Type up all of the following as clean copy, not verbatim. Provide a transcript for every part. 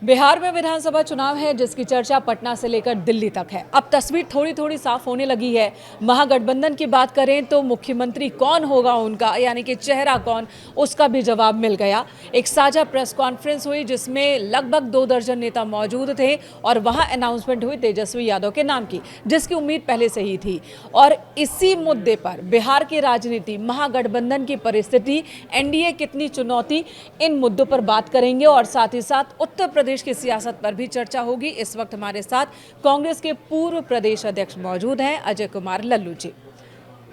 बिहार में विधानसभा चुनाव है जिसकी चर्चा पटना से लेकर दिल्ली तक है। अब तस्वीर थोड़ी थोड़ी साफ होने लगी है। महागठबंधन की बात करें तो मुख्यमंत्री कौन होगा उनका, यानी कि चेहरा कौन, उसका भी जवाब मिल गया। एक साझा प्रेस कॉन्फ्रेंस हुई जिसमें लगभग 2 दर्जन नेता मौजूद थे और वहां अनाउंसमेंट हुई तेजस्वी यादव के नाम की, जिसकी उम्मीद पहले से ही थी। और इसी मुद्दे पर बिहार की राजनीति, महागठबंधन की परिस्थिति, एनडीए कितनी चुनौती, इन मुद्दों पर बात करेंगे और साथ ही साथ उत्तर प्रदेश की सियासत पर भी चर्चा होगी। इस वक्त हमारे साथ कांग्रेस के पूर्व प्रदेश अध्यक्ष मौजूद हैं, अजय कुमार लल्लू जी।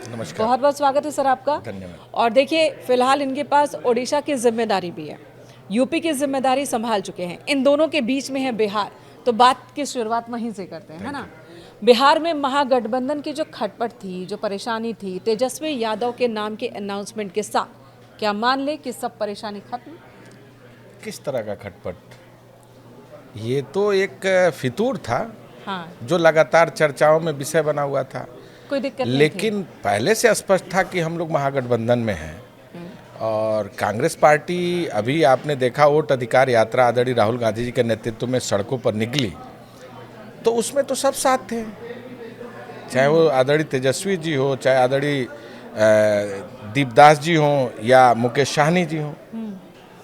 नमस्कार। बहुत बहुत स्वागत है सर आपका। धन्यवाद। और देखिए, फिलहाल इनके पास ओडिशा की जिम्मेदारी भी है, यूपी की जिम्मेदारी संभाल चुके हैं, इन दोनों के बीच में है बिहार। तो बात की शुरुआत वहीं से करते हैं, है ना। बिहार में महागठबंधन की जो खटपट थी, जो परेशानी थी, तेजस्वी यादव के नाम के अनाउंसमेंट के साथ, क्या मान ले कि सब परेशानी खत्म? किस तरह का खटपट? ये तो एक फितूर था, हाँ, जो लगातार चर्चाओं में विषय बना हुआ था। कोई दिक्कत नहीं थी। लेकिन पहले से स्पष्ट था कि हम लोग महागठबंधन में हैं। और कांग्रेस पार्टी, अभी आपने देखा वोट अधिकार यात्रा आदरणीय राहुल गांधी जी के नेतृत्व में सड़कों पर निकली, तो उसमें तो सब साथ थे, चाहे वो आदरणीय तेजस्वी जी हो, चाहे आदरणीय दीपदास जी हों या मुकेश साहनी जी हों,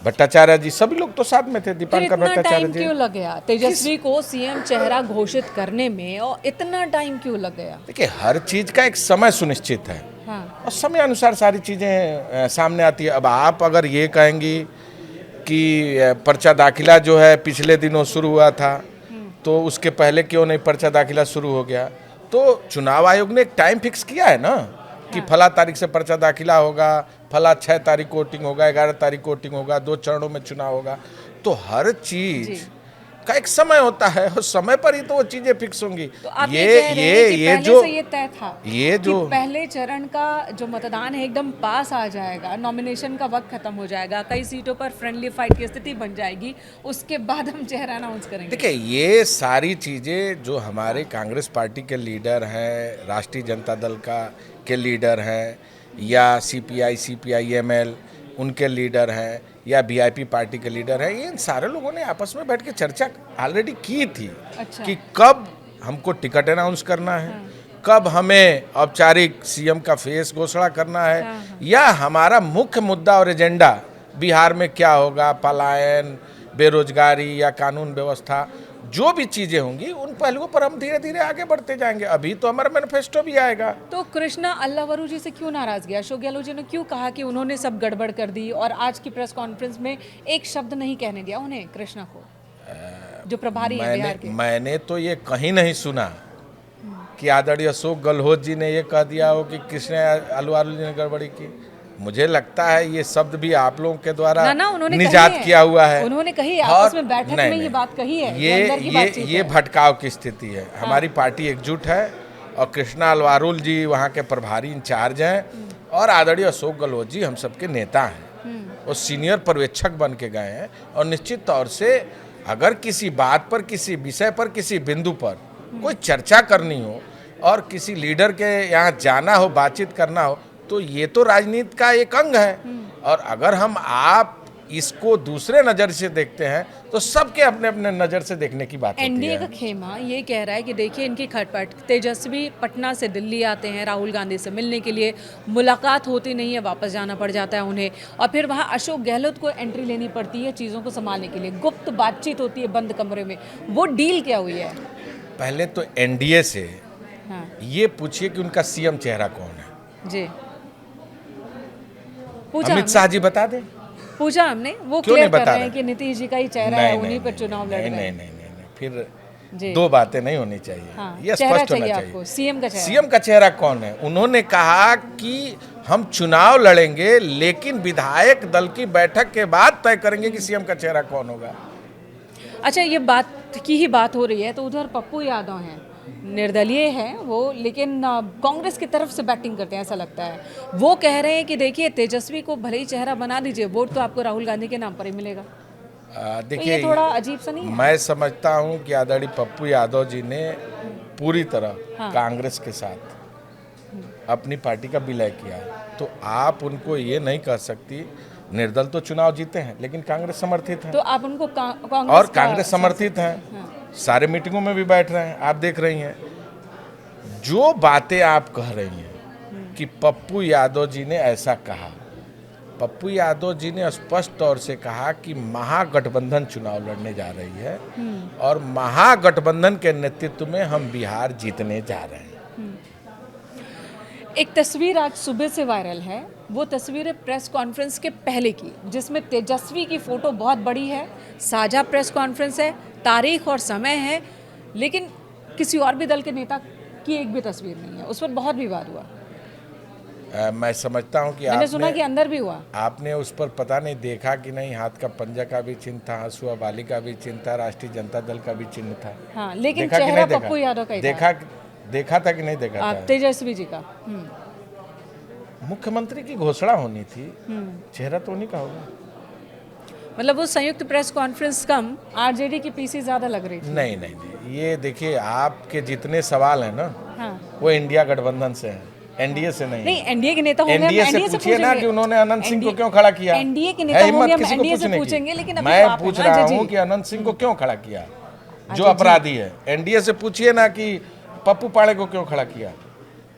भट्टाचार्य जी, सभी लोग तो साथ में थे। दीपांकर भट्टाचार्य टाइम जी। क्यों लग गया तेजस्वी को सीएम चेहरा घोषित करने में, और इतना टाइम क्यों लग गया? देखिए, हर चीज का एक समय सुनिश्चित है। हाँ। और समय अनुसार सारी चीजें सामने आती है। अब आप अगर ये कहेंगी कि पर्चा दाखिला जो है पिछले दिनों शुरू हुआ था, तो उसके पहले क्यों नहीं पर्चा दाखिला शुरू हो गया? तो चुनाव आयोग ने एक टाइम फिक्स किया है ना, कि फला तारीख से पर्चा दाखिला होगा, फला 6 तारीख को वोटिंग होगा, 11 तारीख को वोटिंग होगा, 2 चरणों में चुनाव होगा। तो हर चीज का एक समय होता है और समय पर ही तो वो चीजें फिक्स होंगी। तो आप ये कह रहे हैं कि पहले जो से ये तय था ये जो कि पहले चरण का जो मतदान है एकदम पास आ जाएगा, नॉमिनेशन का वक्त खत्म हो जाएगा, कई सीटों पर फ्रेंडली फाइट की स्थिति बन जाएगी, उसके बाद हम चेहरा अनाउंस करेंगे। देखिए, ये सारी चीज़ें जो हमारे कांग्रेस पार्टी के लीडर हैं, राष्ट्रीय जनता दल के लीडर हैं, या सीपीआई सीपीआईएमएल उनके लीडर हैं, या वीआईपी पार्टी के लीडर हैं, ये इन सारे लोगों ने आपस में बैठ के चर्चा ऑलरेडी की थी। अच्छा। कि कब हमको टिकट अनाउंस करना है, कब हमें औपचारिक सीएम का फेस घोषणा करना है, या हमारा मुख्य मुद्दा और एजेंडा बिहार में क्या होगा, पलायन, बेरोजगारी या कानून व्यवस्था, जो भी चीजें होंगी उन पहलुओं पर हम धीरे धीरे आगे बढ़ते जाएंगे। अभी तो हमारा मैनिफेस्टो भी आएगा। तो कृष्णा अल्लावरू जी से क्यों नाराज गया? अशोक गहलोत जी ने क्यों कहा कि उन्होंने सब गड़बड़ कर दी, और आज की प्रेस कॉन्फ्रेंस में एक शब्द नहीं कहने दिया उन्हें, कृष्णा को, जो प्रभारी है बिहार के? मैंने तो ये कहीं नहीं सुना कि आदरणीय अशोक गहलोत जी ने ये कह दिया हो कि कृष्णा अल्लावरू जी ने गड़बड़ी की। मुझे लगता है ये शब्द भी आप लोगों के द्वारा निजात किया हुआ है। उन्होंने कही, आपस में बैठक में ये बात कही है। ये भटकाव की स्थिति है। हमारी पार्टी एकजुट है और कृष्णा अल्लावरू जी वहाँ के प्रभारी इंचार्ज हैं, और आदरणीय अशोक गहलोत जी हम सबके नेता हैं, और सीनियर पर्यवेक्षक बन के गए हैं। और निश्चित तौर से अगर किसी बात पर, किसी विषय पर, किसी बिंदु पर कोई चर्चा करनी हो और किसी लीडर के यहाँ जाना हो, बातचीत करना हो, तो ये तो राजनीति का एक अंग है। और अगर आप इसको दूसरे नज़र से देखते हैं तो सबके अपने अपने नज़र से देखने की बात होती है। एनडीए का खेमा ये कह रहा है कि देखिए, इनकी खटपट, तेजस्वी पटना से दिल्ली आते हैं राहुल गांधी से मिलने के लिए, मुलाकात होती नहीं है, वापस जाना पड़ जाता है उन्हें, और फिर वहाँ अशोक गहलोत को एंट्री लेनी पड़ती है चीज़ों को संभालने के लिए, गुप्त बातचीत होती है बंद कमरे में। वो डील क्या हुई है? पहले तो एनडीए से ये पूछिए कि उनका सीएम चेहरा कौन है जी। अमित शाह जी बता दें। पूछा हमने, वो क्लियर कर रहे हैं कि नीतीश जी का ही चेहरा है, उन्हीं पर चुनाव लड़ रहे हैं। नहीं, फिर दो बातें नहीं होनी चाहिए। ये स्पष्ट होना चाहिए। सीएम का चेहरा कौन है? उन्होंने कहा कि हम चुनाव लड़ेंगे, लेकिन विधायक दल की बैठक के बाद तय करेंगे कि सीएम का चेहरा कौन होगा। अच्छा, ये बात की ही बात हो रही है तो उधर पप्पू यादव हैं, निर्दलीय हैं वो, लेकिन कांग्रेस की तरफ से बैटिंग करते हैं ऐसा लगता है। वो कह रहे हैं कि देखिए, तेजस्वी को भले ही चेहरा बना दीजिए, वोट तो आपको राहुल गांधी के नाम पर ही मिलेगा। देखिए, तो थोड़ा अजीब सा नहीं है? मैं समझता हूं कि आदरणीय पप्पू यादव जी ने पूरी तरह कांग्रेस के साथ अपनी पार्टी का विलय किया है। तो आप उनको ये नहीं कह सकती निर्दल तो चुनाव जीते हैं, लेकिन कांग्रेस समर्थित है तो आप उनको कांग्रेस और का कांग्रेस समर्थित हैं। सारे मीटिंगों में भी बैठ रहे हैं, आप देख रही हैं। जो बातें आप कह रही हैं कि पप्पू यादव जी ने ऐसा कहा, पप्पू यादव जी ने स्पष्ट तौर से कहा कि महागठबंधन चुनाव लड़ने जा रही है और महागठबंधन के नेतृत्व में हम बिहार जीतने जा रहे हैं। एक तस्वीर आज सुबह से वायरल है, वो तस्वीर है प्रेस कॉन्फ्रेंस के पहले की, जिसमें तेजस्वी की फोटो बहुत बड़ी है, साझा प्रेस कॉन्फ्रेंस है, तारीख और समय है, लेकिन किसी और भी दल के नेता की एक भी तस्वीर नहीं है। उस पर बहुत विवाद हुआ। मैं समझता हूं कि मैंने सुना कि अंदर भी हुआ। आपने उस पर पता नहीं देखा कि नहीं, हाथ का पंजा का भी चिन्ह था, हंसुआ बाली का भी चिन्ह था, राष्ट्रीय जनता दल का भी चिन्ह था। हाँ, लेकिन देखा कि चेहरा नहीं पप्पू यादव का ही देखा था कि नहीं देखा था? तेजस्वी जी का। मुख्यमंत्री की घोषणा होनी थी, चेहरा तो उन्हीं का होगा। मतलब वो संयुक्त प्रेस कॉन्फ्रेंस कम आरजेडी की पीसी ज्यादा लग रही थी। नहीं नहीं नहीं, ये देखिए, आपके जितने सवाल हैं ना, हाँ। वो इंडिया गठबंधन से हैं, एनडीए से नहीं। नहीं, एनडीए के नेता होंगे, एनडीए से पूछिए ना कि उन्होंने अनंत सिंह को क्यों खड़ा किया। एनडीए के नेता होंगे, हम एनडीए से पूछेंगे, लेकिन अभी मैं पूछ रहा हूँ कि अनंत सिंह को क्यों खड़ा किया, जो अपराधी है। एनडीए से पूछिए ना कि पप्पू पाड़े को क्यों खड़ा किया।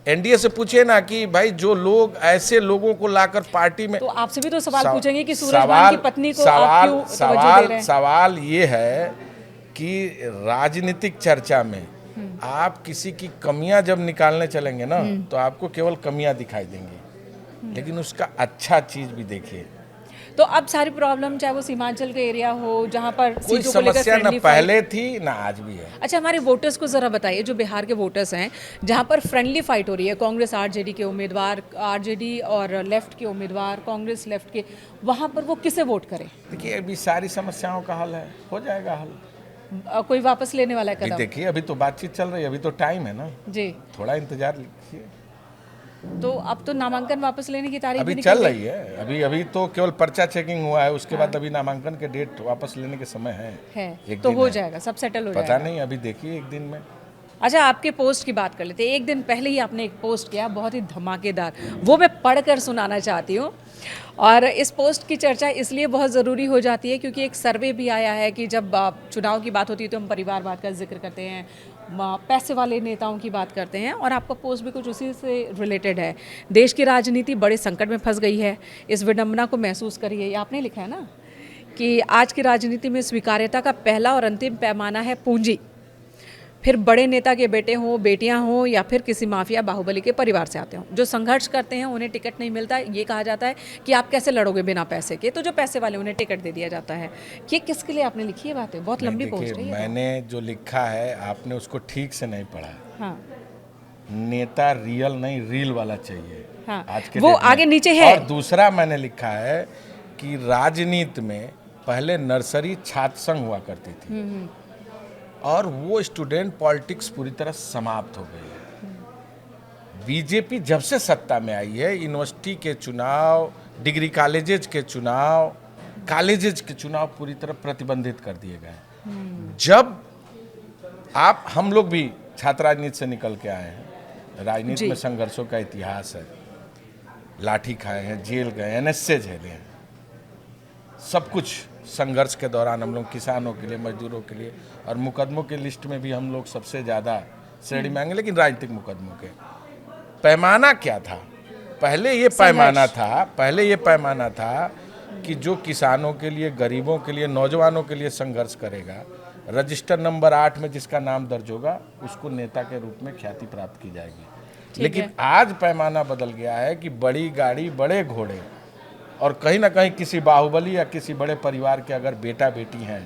एनडीए से पूछिए ना कि भाई जो लोग ऐसे लोगों को लाकर पार्टी में, तो आपसे भी तो सवाल पूछेंगे कि सूरज भान की पत्नी को आप क्यों तवज्जो दे रहे हैं? सवाल ये है कि राजनीतिक चर्चा में आप किसी की कमियां जब निकालने चलेंगे ना, तो आपको केवल कमियां दिखाई देंगी, लेकिन उसका अच्छा चीज भी देखिए। तो अब सारी प्रॉब्लम, चाहे वो सीमांचल का एरिया हो, जहां पर कोई समस्या न पहले थी ना आज भी है। अच्छा, हमारे वोटर्स को जरा बताइए, जो बिहार के वोटर्स हैं, जहां पर फ्रेंडली फाइट हो रही है, कांग्रेस आरजेडी के उम्मीदवार, आरजेडी और लेफ्ट के उम्मीदवार, कांग्रेस लेफ्ट के, वहां पर वो किसे वोट करें? देखिए, अभी सारी समस्याओं का हल है, हो जाएगा हल। कोई वापस लेने वाला है कदम? देखिए, अभी तो बातचीत चल रही है, अभी तो टाइम है ना जी, थोड़ा इंतजार कीजिए। तो अब तो नामांकन वापस लेने की तारीख अभी चल रही है, अभी तो केवल पर्चा चेकिंग हुआ है, उसके बाद अभी नामांकन के डेट वापस लेने के समय है। एक तो हो जाएगा, सब सेटल हो जाएगा, पता नहीं, अभी देखिए एक दिन में। अच्छा, आपके पोस्ट की बात कर लेते हैं। एक दिन पहले ही आपने एक पोस्ट किया, बहुत ही धमाकेदार, वो मैं पढ़कर सुनाना चाहती हूँ। और इस पोस्ट की चर्चा इसलिए बहुत ज़रूरी हो जाती है क्योंकि एक सर्वे भी आया है कि जब चुनाव की बात होती है तो हम परिवारवाद का जिक्र करते हैं, पैसे वाले नेताओं की बात करते हैं, और आपका पोस्ट भी कुछ उसी से रिलेटेड है। देश की राजनीति बड़े संकट में फंस गई है, इस विडंबना को महसूस करिए। ये आपने लिखा है ना कि आज की राजनीति में स्वीकार्यता का पहला और अंतिम पैमाना है पूंजी, फिर बड़े नेता के बेटे हों, बेटियां हों, या फिर किसी माफिया बाहुबली के परिवार से आते हों। जो संघर्ष करते हैं उन्हें टिकट नहीं मिलता। ये कहा जाता है कि आप कैसे लड़ोगे बिना पैसे के, तो जो पैसे वाले उन्हें टिकट दे दिया जाता है। ये किसके लिए आपने लिखी है बातें? बहुत लंबी पोस्ट है। मैंने जो लिखा है आपने उसको ठीक से नहीं पढ़ा। हाँ। नेता रियल नहीं, रील वाला चाहिए। हाँ, आज के वो आगे नीचे है। और दूसरा मैंने लिखा है कि राजनीति में पहले नर्सरी छात्र संघ हुआ करती थी और वो स्टूडेंट पॉलिटिक्स पूरी तरह समाप्त हो गई है। बीजेपी जब से सत्ता में आई है, यूनिवर्सिटी के चुनाव, डिग्री कॉलेजेज के चुनाव, कॉलेजेज के चुनाव पूरी तरह प्रतिबंधित कर दिए गए। जब हम लोग भी छात्र राजनीति से निकल के आए हैं, राजनीति में संघर्षों का इतिहास है, लाठी खाए हैं, जेल गए, एनएसए झेले हैं, सब कुछ संघर्ष के दौरान हम लोग किसानों के लिए, मजदूरों के लिए, और मुकदमों के लिस्ट में भी हम लोग सबसे ज़्यादा श्रेणी मांगे। लेकिन राजनीतिक मुकदमों के पैमाना क्या था? पहले ये पैमाना था कि जो किसानों के लिए, गरीबों के लिए, नौजवानों के लिए संघर्ष करेगा, रजिस्टर नंबर 8 में जिसका नाम दर्ज होगा, उसको नेता के रूप में ख्याति प्राप्त की जाएगी। लेकिन आज पैमाना बदल गया है कि बड़ी गाड़ी, बड़े घोड़े, और कहीं ना कहीं किसी बाहुबली या किसी बड़े परिवार के अगर बेटा बेटी हैं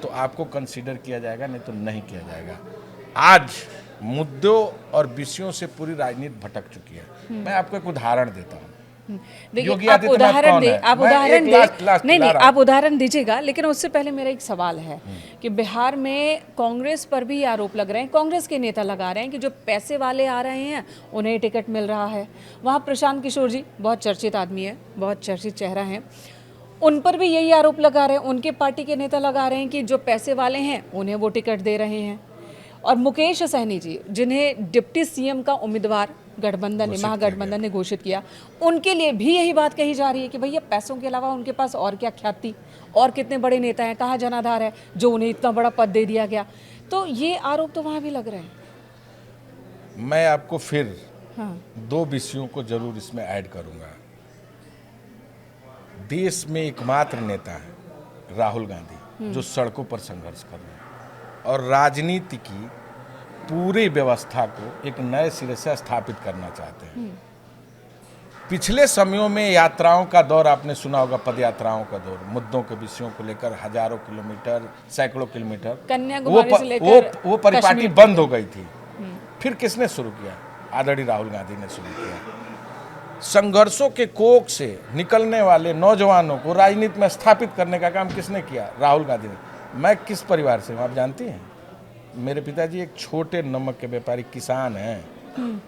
तो आपको कंसीडर किया जाएगा, नहीं तो नहीं किया जाएगा। आज मुद्दों और विषयों से पूरी राजनीति भटक चुकी है। मैं आपको एक उदाहरण देता हूँ। देखिए, आप उदाहरण दे, आप उदाहरण दीजिएगा, लेकिन उससे पहले मेरा एक सवाल है कि बिहार में कांग्रेस पर भी आरोप लग रहे हैं, कांग्रेस के नेता लगा रहे हैं कि जो पैसे वाले आ रहे हैं उन्हें टिकट मिल रहा है। वहाँ प्रशांत किशोर जी बहुत चर्चित आदमी है, बहुत चर्चित चेहरा है, उन पर भी यही आरोप लगा रहे हैं, उनके पार्टी के नेता लगा रहे हैं कि जो पैसे वाले हैं उन्हें वो टिकट दे रहे हैं। और मुकेश सहनी जी, जिन्हें डिप्टी सीएम का उम्मीदवार गठबंधन ने, महागठबंधन ने घोषित किया, उनके लिए भी यही बात कही जा रही है कि भैया पैसों के अलावा उनके पास और क्या ख्याति, और कितने बड़े नेता हैं, कहाँ जनाधार है जो उन्हें इतना बड़ा पद दे दिया गया। तो ये आरोप तो वहाँ भी लग रहे हैं। मैं आपको फिर हाँ, 2 विषयों को जरूर इसमें ऐड करूंगा। देश में एकमात्र नेता है राहुल गांधी जो सड़कों पर संघर्ष कर रहे हैं और राजनीति की पूरी व्यवस्था को एक नए सिरे से स्थापित करना चाहते हैं। पिछले समयों में यात्राओं का दौर आपने सुना होगा, पद यात्राओं का दौर, मुद्दों के विषयों को लेकर हजारों किलोमीटर, सैकड़ों किलोमीटर, कन्याकुमारी से लेकर वो परिपाटी कश्मीर बंद हो गई थी। फिर किसने शुरू किया? आदरणीय राहुल गांधी ने शुरू किया। संघर्षों के कोख से निकलने वाले नौजवानों को राजनीति में स्थापित करने का काम किसने किया? राहुल गांधी ने। मैं किस परिवार से हूँ आप जानती हैं? मेरे पिताजी एक छोटे नमक के व्यापारी किसान हैं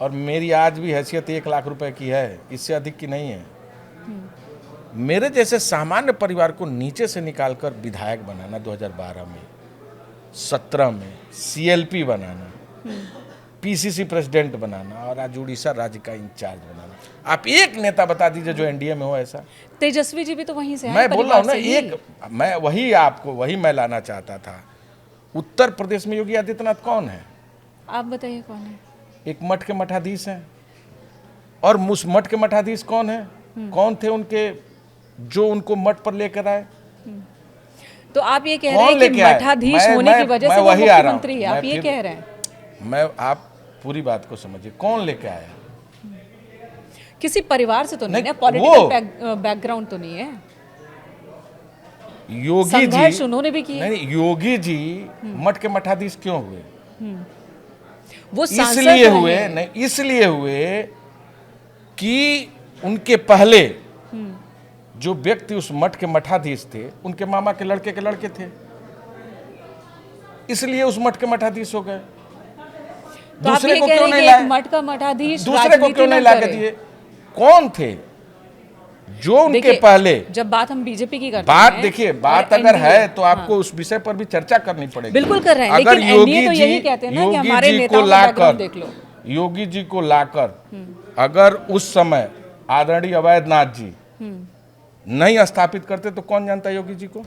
और मेरी आज भी हैसियत 1 लाख रुपए की है, इससे अधिक की नहीं है। मेरे जैसे सामान्य परिवार को नीचे से निकालकर विधायक बनाना 2012 में, 17 में CLP बनाना, PCC प्रेसिडेंट बनाना और आज उड़ीसा राज्य का इंचार्ज बनाना। आप एक नेता बता दीजिए जो एनडीए में हो ऐसा। तेजस्वी जी भी तो वहीं से हैं, मैं बोल रहा हूँ ना, परिवार से ही। एक मैं वही मैं लाना चाहता था। उत्तर प्रदेश में योगी आदित्यनाथ कौन है? आप बताइए कौन है? एक मठ के मठाधीश हैं। और उस मठ के मठाधीश कौन है? कौन थे उनके जो उनको मठ पर लेकर आए? तो आप ये कह रहे हैं कि मठाधीश होने की वजह से वो मुख्यमंत्री है, आप ये कह रहे हैं? आप पूरी बात को समझिए, कौन लेके आया? किसी परिवार से तो नहीं है, वो पॉलिटिकल बैकग्राउंड तो नहीं है। योगी संघर्ष जी उन्होंने भी किए। नहीं, योगी जी मठ के मठाधीश क्यों हुए? वो सांसद इसलिए रहे। हुए नहीं, इसलिए हुए कि उनके पहले जो व्यक्ति उस मठ के मठाधीश थे उनके मामा के लड़के थे, इसलिए उस मठ के मठाधीश हो गए। तो आप ये को कह क्यों रहे नहीं हैं कि लाए? एक मठ का मठाधीश दूसरे को राजनीति क्यों न नहीं ला के करे? दिए? कौन थे जो उनके देखिए, पहले? जब बात हम बीजेपी की करते बात हैं, देखिए, और बात अगर NDA है तो आपको उस विषय पर भी चर्चा करनी पड़ेगी। बिल्कुल कर रहे हैं, अगर लेकिन एनडीए तो यही कहते हैं ना कि हमारे नेताओं का बैकग्राउंड देख लो। योगी जी को लाकर अगर उस समय आदरणीय अवैधनाथ जी नहीं स्थापित करते तो कौन जानता योगी जी को?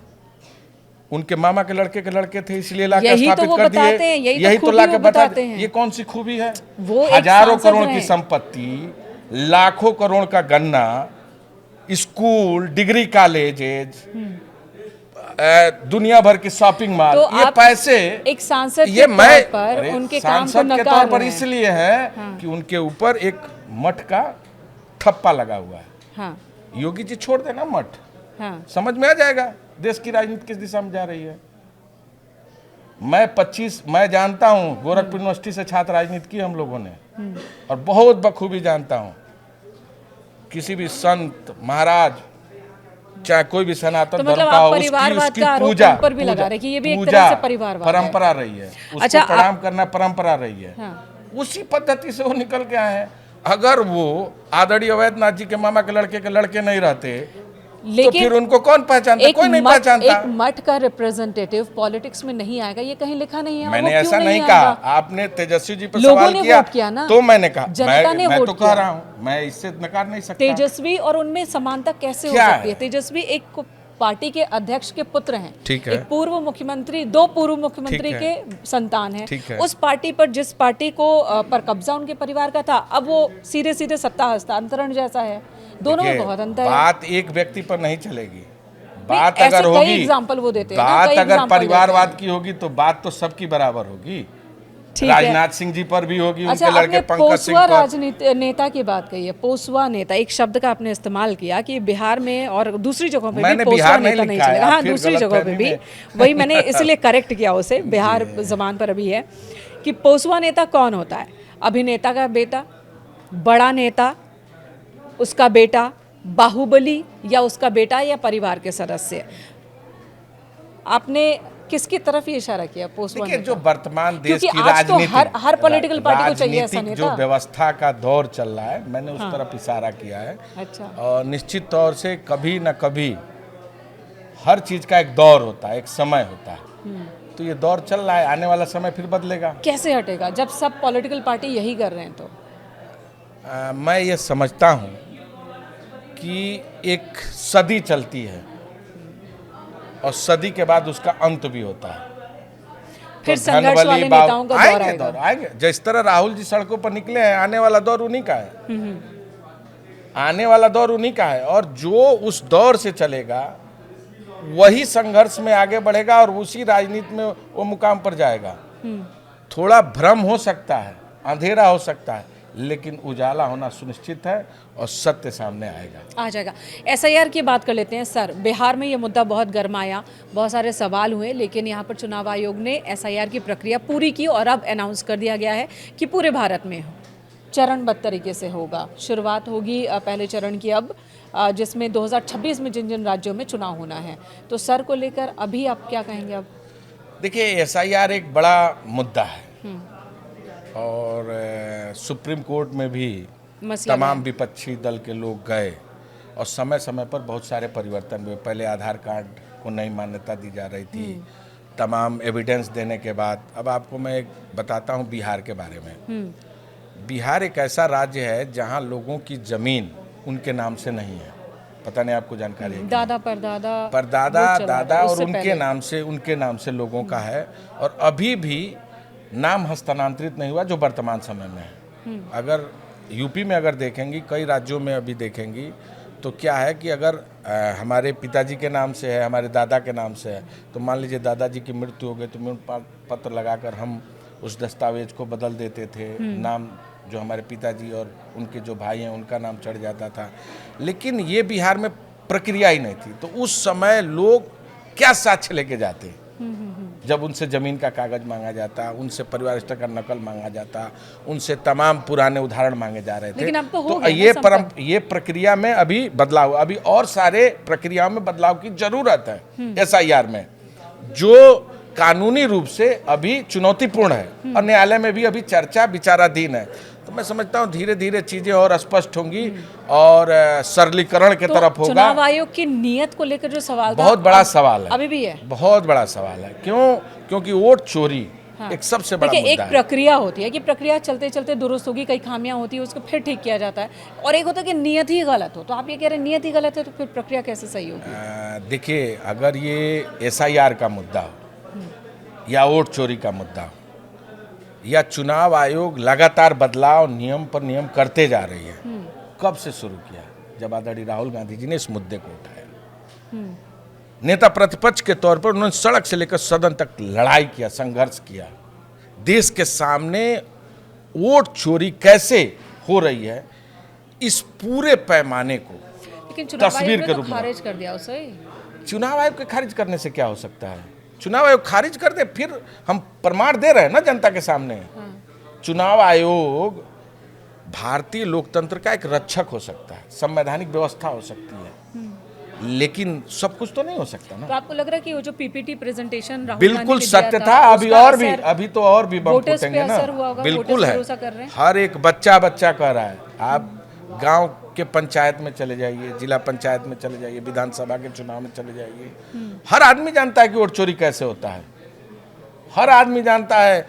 उनके मामा के लड़के थे, इसलिए लाकर यही तो स्थापित वो कर बताते दिए। हैं, यही तो तो खूबी लाकर वो बता बताते हैं। ये कौन सी खूबी है? वो एक हजारों सांसद करोड़ रहे। की संपत्ति, लाखों करोड़ का गन्ना, स्कूल, डिग्री कॉलेजेज, दुनिया भर की शॉपिंग मॉल, तो ये आप पैसे एक सांसद ये के मैं तौर पर अरे, उनके काम को सांसद के नकार तौर पर रहे हैं। इसलिए है कि उनके ऊपर एक मठ का ठप्पा लगा हुआ है। हाँ, योगी जी छोड़ देना मठ, हाँ, समझ में आ जाएगा देश की राजनीति किस दिशा में जा रही है। मैं जानता हूं, गोरखपुर यूनिवर्सिटी से छात्र राजनीति की हम लोगों ने, और बहुत बखूबी जानता हूं। किसी भी संत महाराज, चाहे कोई भी सनातन तो धर्म मतलब का आप हो, परिवारवाद उसकी का आरोप पूजा उन पर भी लगा रहे हैं कि ये भी एक पूजा, तरह से परिवारवाद है। परंपरा रही है, उसको अच्छा, प्रणाम करना परंपरा रही है। हाँ। उसी पद्धति से वो निकल के आए हैं। अगर वो आदरणीय अवैधनाथ जी के मामा के लड़के नहीं रहते तो लेकिन फिर उनको कौन पहचानता? कोई नहीं पहचानता। एक मठ का रिप्रेजेंटेटिव पॉलिटिक्स में नहीं आएगा, ये कहीं लिखा नहीं है। और मैंने वो क्यों ऐसा नहीं आएगा? कहा। आपने तेजस्वी जी पर लोगों सवाल ने किया, वोट किया ना। तो मैंने कहा, जनता ने मैं वोट तो किया। कह रहा हूं, मैं इससे नकार नहीं सकता। तेजस्वी और उनमें समानता कैसे हो क्या सकती है? है? तेजस्वी एक पार्टी के अध्यक्ष के पुत्र हैं, ठीक है। एक पूर्व मुख्यमंत्री, 2 पूर्व मुख्यमंत्री ठीक के है। संतान हैं। ठीक है। उस पार्टी पर, जिस पार्टी को पर कब्जा उनके परिवार का था, अब वो सीधे सीधे सत्ता हस्तांतरण जैसा है। दोनों में देखिए, बहुत अंतर है। बात एक व्यक्ति पर नहीं चलेगी। बात ऐसे अगर कई होगी, एग्जाम्पल वो देते हैं ना, बात कई अगर एग्जाम्पल परिवारवाद देते की होगी तो बात तो सबकी बराबर होगी। ठीक है। राजनाथ सिंह जी पर भी होगी, अच्छा, उनके लड़के आपने पंकज सिंह पोसवा पर। राजनीति नेता की बात कही है, पोसवा नेता, एक शब्द का आपने इस्तेमाल किया कि बिहार में और दूसरी जगहों पे मैंने भी पोसवा बिहार नहीं नेता नहीं लिखा है, चलेगा। आप हाँ, फिर दूसरी जगहों पे गलतफहमी भी में। वही मैंने इसलिए करेक्ट किया उसे, बिहार जबान पर अभी है कि पोसवा नेता कौन होता है? अभिनेता का बेटा, बड़ा नेता, उसका बेटा, बाहुबली, या उसका बेटा या परिवार के सदस्य? आपने किसकी तरफ ये इशारा किया? पोसवा देखिए, नेता? जो वर्तमान देश क्योंकि की आज तो राजनीति, हर पॉलिटिकल पार्टी को चाहिए ऐसा राजनीतिक नेता। जो व्यवस्था का दौर चल रहा है, मैंने उस तरफ इशारा किया है। अच्छा। और निश्चित तौर से कभी न कभी हर चीज का एक दौर होता है, एक समय होता है। तो ये दौर चल रहा है, आने वाला समय फिर बदलेगा। कैसे हटेगा जब सब पॉलिटिकल पार्टी यही कर रहे हैं? तो मैं ये समझता हूँ कि एक सदी चलती है और सदी के बाद उसका अंत भी होता है। फिर तो संघर्ष धनबली वाले बाबू नेताओं का दौर आएंगे, आएगा। आएंगे। जिस तरह राहुल जी सड़कों पर निकले हैं, आने वाला दौर उन्हीं का है। आने वाला दौर उन्हीं का है और जो उस दौर से चलेगा वही संघर्ष में आगे बढ़ेगा और उसी राजनीति में वो मुकाम पर जाएगा। थोड़ा भ्रम हो सकता है, अंधेरा हो सकता है, लेकिन उजाला होना सुनिश्चित है और सत्य सामने आएगा, आ जाएगा। एसआईआर की बात कर लेते हैं सर। बिहार में ये मुद्दा बहुत गरमाया, बहुत सारे सवाल हुए, लेकिन यहाँ पर चुनाव आयोग ने एसआईआर की प्रक्रिया पूरी की और अब अनाउंस कर दिया गया है कि पूरे भारत में चरणबद्ध तरीके से होगा। शुरुआत होगी पहले चरण की अब, जिसमें 2026 में जिन जिन राज्यों में चुनाव होना है। तो सर को लेकर अभी आप क्या कहेंगे? अब देखिए, एसआईआर एक बड़ा मुद्दा है और सुप्रीम कोर्ट में भी मसला तमाम विपक्षी दल के लोग गए और समय समय पर बहुत सारे परिवर्तन हुए। पहले आधार कार्ड को नई मान्यता दी जा रही थी, तमाम एविडेंस देने के बाद। अब आपको मैं एक बताता हूँ बिहार के बारे में। बिहार एक ऐसा राज्य है जहाँ लोगों की ज़मीन उनके नाम से नहीं है। पता नहीं आपको जानकारी है? दादा परदादा दादा और उससे उनके पहले। नाम से लोगों का है और अभी भी नाम हस्तांतरित नहीं हुआ जो वर्तमान समय में है। अगर यूपी में अगर देखेंगी, कई राज्यों में अभी देखेंगी तो क्या है कि अगर हमारे पिताजी के नाम से है, हमारे दादा के नाम से है, तो मान लीजिए दादाजी की मृत्यु हो गई तो मृत्यु पत्र लगाकर हम उस दस्तावेज को बदल देते थे। नाम जो हमारे पिताजी और उनके जो भाई हैं उनका नाम चढ़ जाता था। लेकिन ये बिहार में प्रक्रिया ही नहीं थी। तो उस समय लोग क्या साक्ष्य लेके जाते जब उनसे ज़मीन का कागज़ मांगा जाता, उनसे परिवार रजिस्टर का नकल मांगा जाता, उनसे तमाम पुराने उदाहरण मांगे जा रहे थे। लेकिन अब तो हो तो गया ना ये प्रक्रिया में अभी बदलाव, अभी और सारे प्रक्रियाओं में बदलाव की जरूरत है। एसआईआर में जो कानूनी रूप से अभी चुनौतीपूर्ण है और न्यायालय में भी अभी चर्चा विचाराधीन है। तो मैं समझता हूँ धीरे धीरे चीजें और स्पष्ट होंगी और सरलीकरण के तरफ होगा। चुनाव आयोग की नीयत को लेकर जो सवाल था, बहुत बड़ा सवाल है, अभी भी है, बहुत बड़ा सवाल है। क्यों? क्योंकि वोट चोरी एक सबसे बड़ा मुद्दा है। एक प्रक्रिया होती है कि प्रक्रिया चलते चलते दुरुस्त होगी, कई खामियां होती है, उसको फिर ठीक किया जाता है, और एक होता है कि नियत ही गलत हो। तो आप ये कह रहे हैं नियत ही गलत है, तो फिर प्रक्रिया कैसे सही होगी? देखिए, अगर ये एसआईआर का मुद्दा हो या वोट चोरी का मुद्दा हो या चुनाव आयोग लगातार बदलाव नियम पर नियम करते जा रही है, कब से शुरू किया? जब आदरणीय राहुल गांधी जी ने इस मुद्दे को उठाया। नेता प्रतिपक्ष के तौर पर उन्होंने सड़क से लेकर सदन तक लड़ाई किया, संघर्ष किया। देश के सामने वोट चोरी कैसे हो रही है इस पूरे पैमाने को लेकिन चुनाव आयोग तस्वीर ने के तो रूप में खारिज कर दिया उसे। चुनाव आयोग के खारिज करने से क्या हो सकता है? चुनाव आयोग खारिज कर दे, फिर हम प्रमाण दे रहे हैं ना जनता के सामने। चुनाव आयोग भारतीय लोकतंत्र का एक रक्षक हो सकता है, संवैधानिक व्यवस्था हो सकती है, लेकिन सब कुछ तो नहीं हो सकता ना। तो आपको लग रहा है कि वो जो पीपीटी प्रेजेंटेशन राहुल बिल्कुल गांधी ने दिया सत्य था। अभी उसका और भी, असर अभी तो और भी बम वोटर्स पे फूटेंगे ना। असर हुआ होगा, बिल्कुल वोटर्स है, भरोसा कर रहे हैं। हर एक बच्चा कह रहा है। आप गांव के पंचायत में चले जाइए, जिला पंचायत में चले जाइए, विधानसभा के चुनाव में चले जाइए, हर आदमी जानता है कि वोट चोरी कैसे होता है, हर आदमी जानता है।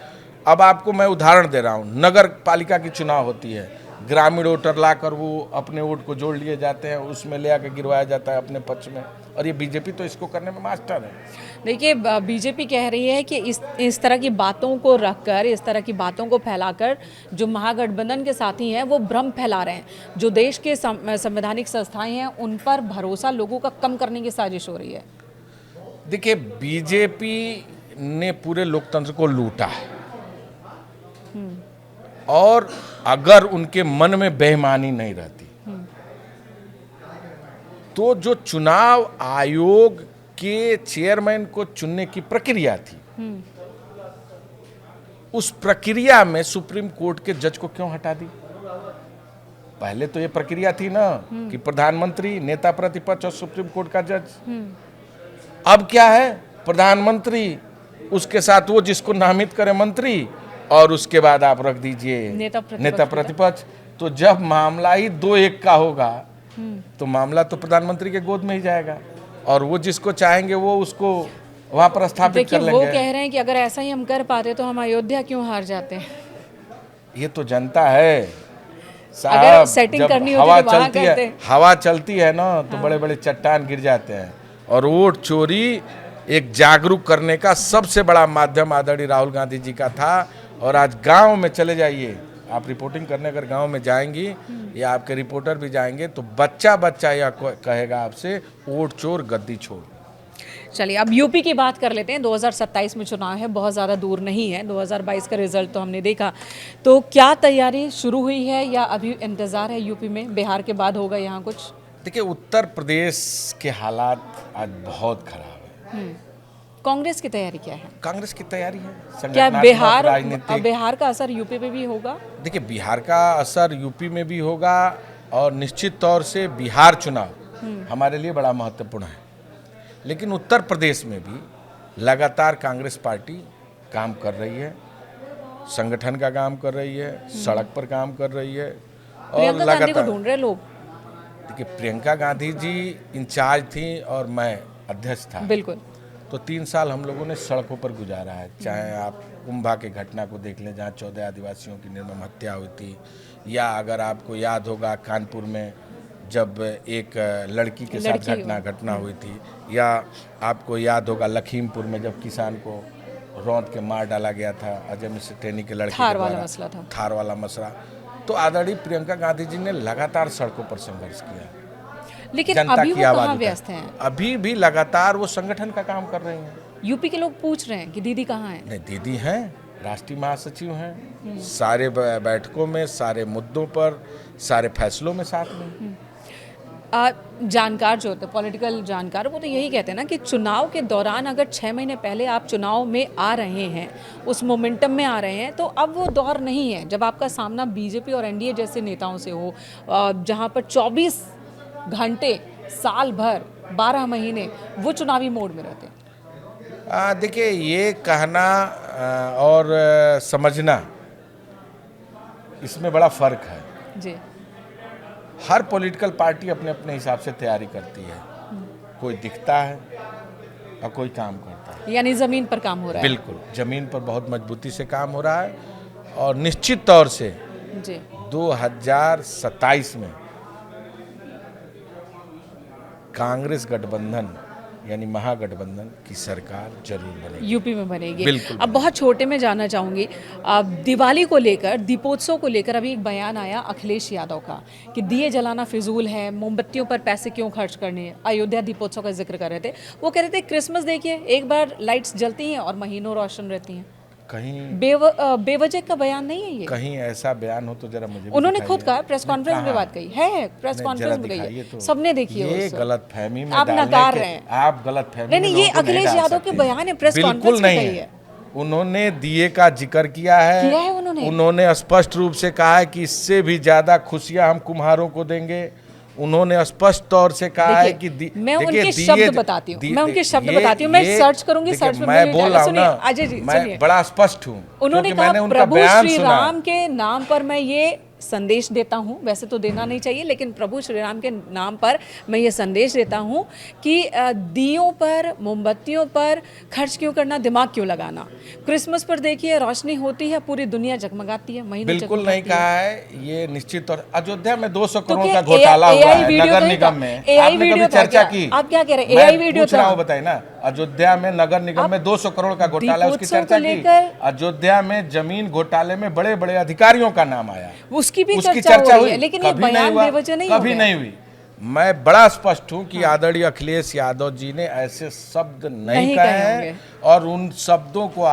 अब आपको मैं उदाहरण दे रहा हूँ, नगर पालिका की चुनाव होती है, ग्रामीण वोटर लाकर वो अपने वोट को जोड़ लिए जाते हैं, उसमें ले आकर गिरवाया जाता है अपने पक्ष में, और ये बीजेपी तो इसको करने में मास्टर है। देखिए, बीजेपी कह रही है कि इस तरह की बातों को रखकर, इस तरह की बातों को फैलाकर जो महागठबंधन के साथी हैं वो भ्रम फैला रहे हैं। जो देश के संवैधानिक संस्थाएं हैं उन पर भरोसा लोगों का कम करने की साजिश हो रही है। देखिए, बीजेपी ने पूरे लोकतंत्र को लूटा है और अगर उनके मन में बेईमानी नहीं रहती तो जो चुनाव आयोग के चेयरमैन को चुनने की प्रक्रिया थी, उस प्रक्रिया में सुप्रीम कोर्ट के जज को क्यों हटा दी? पहले तो ये प्रक्रिया थी ना कि प्रधानमंत्री, नेता प्रतिपक्ष और सुप्रीम कोर्ट का जज। अब क्या है? प्रधानमंत्री, उसके साथ वो जिसको नामित करे मंत्री, और उसके बाद आप रख दीजिए नेता प्रतिपक्ष। तो जब मामला ही 2-1 का होगा तो मामला तो प्रधानमंत्री के गोद में ही जाएगा और वो जिसको चाहेंगे वो उसको वहां पर स्थापित कर लेंगे। वो कह रहे हैं कि अगर ऐसा ही हम कर पाते तो हम अयोध्या क्यों हार जाते हैं। ये तो जनता है, अगर सेटिंग करनी होती हवा तो वहाँ चलती है, करते। हवा चलती है ना तो बड़े बड़े चट्टान गिर जाते हैं। और वोट चोरी एक जागरूक करने का सबसे बड़ा माध्यम आदरणीय राहुल गांधी जी का था। और आज गांव में चले जाइए, आप रिपोर्टिंग करने अगर गांव में जाएंगी या आपके रिपोर्टर भी जाएंगे तो बच्चा बच्चा यह कहेगा आपसे, वोट चोर गद्दी छोड़। चलिए अब यूपी की बात कर लेते हैं। 2027 में चुनाव है, बहुत ज़्यादा दूर नहीं है। 2022 का रिजल्ट तो हमने देखा। तो क्या तैयारी शुरू हुई है या अभी इंतज़ार है यूपी में? बिहार के बाद होगा यहाँ कुछ? देखिए, उत्तर प्रदेश के हालात आज बहुत खराब है। कांग्रेस की तैयारी क्या है? कांग्रेस की तैयारी है क्या संगठनात्मक, राजनीतिक। बिहार का असर यूपी पे भी होगा? देखिए, बिहार का असर यूपी में भी होगा और निश्चित तौर से बिहार चुनाव हमारे लिए बड़ा महत्वपूर्ण है। लेकिन उत्तर प्रदेश में भी लगातार कांग्रेस पार्टी काम कर रही है, संगठन का काम कर रही है, सड़क पर काम कर रही है। और प्रियंका गांधी को लगातार ढूंढ रहे लोग। देखिए, प्रियंका गांधी जी इंचार्ज थी और मैं अध्यक्ष था। बिल्कुल। तो 3 साल हम लोगों ने सड़कों पर गुजारा है। चाहे आप कुंभा के घटना को देख लें, जहाँ 14 आदिवासियों की निर्मम हत्या हुई थी, या अगर आपको याद होगा कानपुर में जब एक लड़की के साथ घटना हुई थी, या आपको याद होगा लखीमपुर में जब किसान को रौंद के मार डाला गया था अजय मिश्र टेनी के लड़के थार वाला मसला था। थार वाला मसला। तो आदरणीय प्रियंका गांधी जी ने लगातार सड़कों पर संघर्ष किया, लेकिन जनता अभी की वो आवाज कहाँ उठाई। व्यस्त हैं? अभी भी लगातार वो संगठन का काम कर रही हैं। यूपी के लोग पूछ रहे हैं कि दीदी कहाँ है? नहीं, दीदी हैं, राष्ट्रीय महासचिव हैं, सारे बैठकों में, सारे मुद्दों पर, सारे फैसलों में साथ में। जानकार जो होते हैं, पॉलिटिकल जानकार, वो तो यही कहते हैं ना कि चुनाव के दौरान अगर 6 महीने पहले आप चुनाव में आ रहे हैं, उस मोमेंटम में आ रहे हैं, तो अब वो दौर नहीं है जब आपका सामना बीजेपी और एनडीए जैसे नेताओं से हो, जहां पर 24 घंटे, साल भर, 12 महीने वो चुनावी मोड में रहते हैं। देखिए, ये कहना और समझना, इसमें बड़ा फर्क है जी। हर पॉलिटिकल पार्टी अपने अपने हिसाब से तैयारी करती है। कोई दिखता है और कोई काम करता है। यानी जमीन पर काम हो रहा है। बिल्कुल, जमीन पर बहुत मजबूती से काम हो रहा है। और निश्चित तौर से जी 2027 में कांग्रेस गठबंधन यानी महागठबंधन की सरकार जरूर बनेगी, यूपी में बनेगी। बिल्कुल। अब बहुत छोटे में जानना चाहूँगी, दिवाली को लेकर, दीपोत्सव को लेकर अभी एक बयान आया अखिलेश यादव का कि दिए जलाना फिजूल है, मोमबत्तियों पर पैसे क्यों खर्च करने हैं। अयोध्या दीपोत्सव का जिक्र कर रहे थे। वो कह रहे थे क्रिसमस देखिए, एक बार लाइट्स जलती हैं और महीनों रोशन रहती हैं। कहीं बेवजह का बयान नहीं है ये। कहीं ऐसा बयान हो तो जरा मुझे भी उन्होंने दिखाइए। खुद कहा, प्रेस कॉन्फ्रेंस में बात कही है, प्रेस कॉन्फ्रेंस में कही है, सबने देखी है। ये गलतफहमी में आप नकार रहे हैं। आप गलतफहमी नहीं, ये अखिलेश यादव के बयान है, प्रेस कॉन्फ्रेंस में कही है। उन्होंने दिए का जिक्र किया है उन्होंने स्पष्ट रूप से कहा है कि इससे भी ज्यादा खुशियां हम कुम्हारों को देंगे। उन्होंने स्पष्ट तौर से कहा है कि मैं उनके शब्द बताती हूँ, मैं सर्च करूंगी, सर्च में मैं बोल रहा हूँ ना, अजय जी मैं बड़ा स्पष्ट हूँ। उन्होंने कहा प्रभु श्री राम के नाम पर मैं ये संदेश देता हूँ, वैसे तो देना नहीं चाहिए, लेकिन प्रभु श्री राम के नाम पर मैं ये संदेश देता हूँ कि दियों पर, मोमबत्तियों पर खर्च क्यों करना, दिमाग क्यों लगाना। क्रिसमस पर देखिए रोशनी होती है, पूरी दुनिया जगमगाती है, महीनों बिल्कुल नहीं कहा है ये। निश्चित तौर अयोध्या में 200 करोड़ का घोटाला हुआ है नगर निगम में। आपने कभी चर्चा की? आप क्या कह रहे हैं? एआई वीडियो पूछ रहा हूं, बताइए ना। अयोध्या में नगर निगम में 200 करोड़ का घोटाला, उसकी चर्चा की? अयोध्या में जमीन घोटाले में बड़े बड़े अधिकारियों का नाम आया, उसकी भी चर्चा हुई है, लेकिन ये बयान बेवजह नहीं, कभी नहीं हुई। मैं बड़ा स्पष्ट हूं कि आदरणीय अखिलेश यादव जी ने ऐसे शब्द नहीं कहे हैं, और उन शब्दों को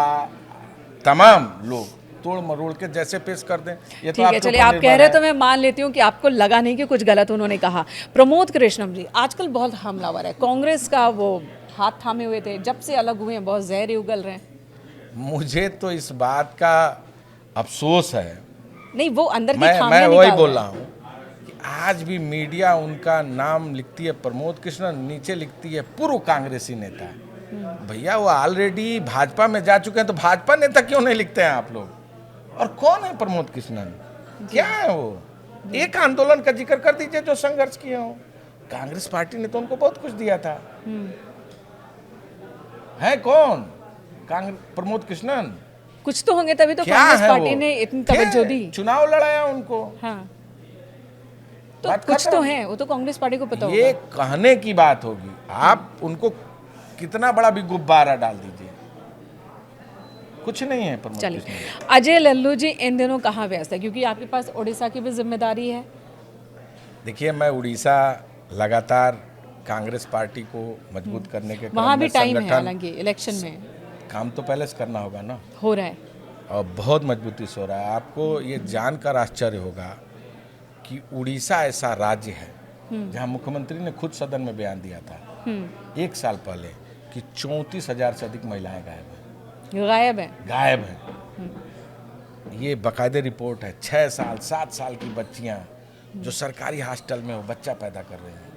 तमाम लोग तोड़ मरोड़ के जैसे पेश कर दें। ये ठीक है, चलिए, आप कह रहे तो मैं मान लेती हूँ कि आपको लगा नहीं कि कुछ गलत उन्होंने कहा। प्रमोद कृष्णम जी आजकल बहुत हमलावर है, कांग्रेस का वो हाथ थामे हुए थे, जब से अलग हुए हैं बहुत जहर उगल रहे हैं। मुझे तो इस बात का अफसोस है। नहीं, वो अंदर की मैं वही बोल रहा हूँ कि आज भी मीडिया उनका नाम लिखती है प्रमोद कृष्णन, नीचे लिखती है पूर्व कांग्रेसी नेता। भैया वो ऑलरेडी भाजपा में जा चुके हैं, तो भाजपा नेता क्यों नहीं लिखते हैं आप लोग? और कौन है प्रमोद कृष्णन, क्या है वो? एक आंदोलन का जिक्र कर दीजिए जो संघर्ष किए हो। कांग्रेस पार्टी ने तो उनको बहुत कुछ दिया था। है कौन प्रमोद कृष्णन? कुछ तो होंगे, तभी तो कांग्रेस पार्टी ने इतनी तवज्जो दी। चुनाव लड़ाया उनको। हाँ। तो बात कुछ खत्म। तो है, वो तो कांग्रेस पार्टी को पता ये होगा। कहने की बात होगी, आप उनको कितना बड़ा भी गुब्बारा डाल दीजिए, कुछ नहीं है प्रमोद चलिए, कृष्ण। अजय लल्लू जी इन दिनों कहाँ व्यस्त है, क्योंकि आपके पास उड़ीसा की भी जिम्मेदारी है। देखिए, मैं उड़ीसा लगातार कांग्रेस पार्टी को मजबूत करने के क्रम वहाँ भी में टाइम है, संगठन हालांकि इलेक्शन में काम तो पहले से करना होगा ना, हो रहा है। और बहुत मजबूती से हो रहा है। आपको ये जानकर आश्चर्य होगा कि उड़ीसा ऐसा राज्य है जहाँ मुख्यमंत्री ने खुद सदन में बयान दिया था 1 साल पहले कि 34,000 से अधिक महिलाएं गायब है। गायब हैं। ये बाकायदे रिपोर्ट है। 6 साल 7 साल की बच्चियां जो सरकारी हॉस्टल में वो बच्चा पैदा कर रही हैं,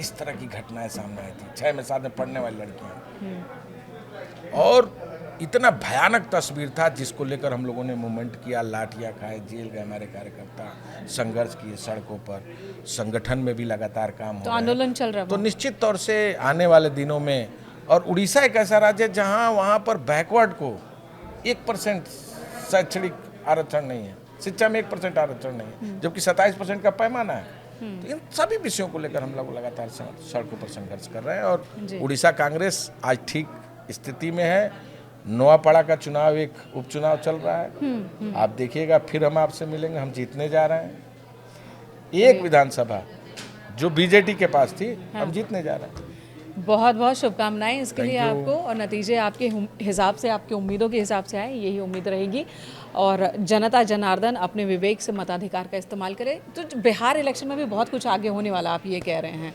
इस तरह की घटनाएं सामने आई थी। 6 में 7 में पढ़ने वाली लड़कियां, और इतना भयानक तस्वीर था जिसको लेकर हम लोगों ने मूवमेंट किया, लाठियां खाए, जेल गए हमारे कार्यकर्ता, संघर्ष किए सड़कों पर, संगठन में भी लगातार काम हो तो रहा है। आंदोलन चल रहा है तो वहाँ। निश्चित तौर से आने वाले दिनों में, और उड़ीसा एक ऐसा राज्य है जहां वहां पर बैकवर्ड को 1% शैक्षणिक आरक्षण नहीं है, शिक्षा में 1% आरक्षण नहीं है, जबकि 27% का पैमाना है। तो इन सभी विषयों को लेकर हम लोग लगातार सड़कों पर संघर्ष कर रहे हैं, और उड़ीसा कांग्रेस आज ठीक स्थिति में है। नोआपाड़ा का चुनाव, एक उपचुनाव चल रहा है, आप देखिएगा, फिर हम आपसे मिलेंगे, हम जीतने जा रहे हैं। एक विधानसभा जो बीजेटी के पास थी, हम जीतने जा रहे हैं। बहुत बहुत शुभकामनाएं इसके लिए Thank you. आपको, और नतीजे आपके हिसाब से, आपकी उम्मीदों के हिसाब से आए, यही उम्मीद रहेगी। और जनता जनार्दन अपने विवेक से मताधिकार का इस्तेमाल करे। तो बिहार इलेक्शन में भी बहुत कुछ आगे होने वाला, आप ये कह रहे हैं।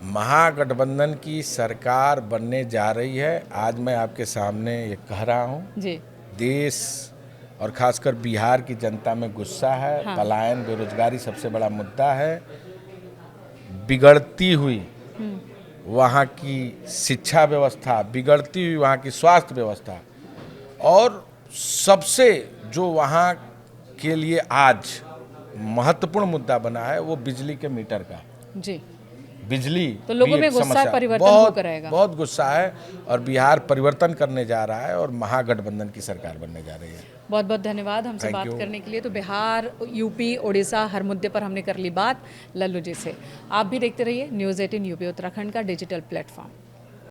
महागठबंधन की सरकार बनने जा रही है। आज मैं आपके सामने ये कह रहा हूँ, जी। देश और खासकर बिहार की जनता में गुस्सा है। हाँ। पलायन, बेरोजगारी सबसे बड़ा मुद्दा है। बिगड़ती हुई वहाँ की शिक्षा व्यवस्था, बिगड़ती हुई वहाँ की स्वास्थ्य व्यवस्था, और सबसे जो वहाँ के लिए आज महत्वपूर्ण मुद्दा बना है वो बिजली के मीटर का। जी। बिजली तो लोगों भी में एक गुस्सा है, समस्या। परिवर्तन बहुत होकर आएगा। बहुत गुस्सा है, और बिहार परिवर्तन करने जा रहा है और महागठबंधन की सरकार बनने जा रही है। बहुत बहुत धन्यवाद हमसे Thank बात you. करने के लिए। तो बिहार, यूपी, उड़ीसा, हर मुद्दे पर हमने कर ली बात लल्लू जी से। आप भी देखते रहिए न्यूज़ 18 यूपी उत्तराखंड का डिजिटल प्लेटफॉर्म।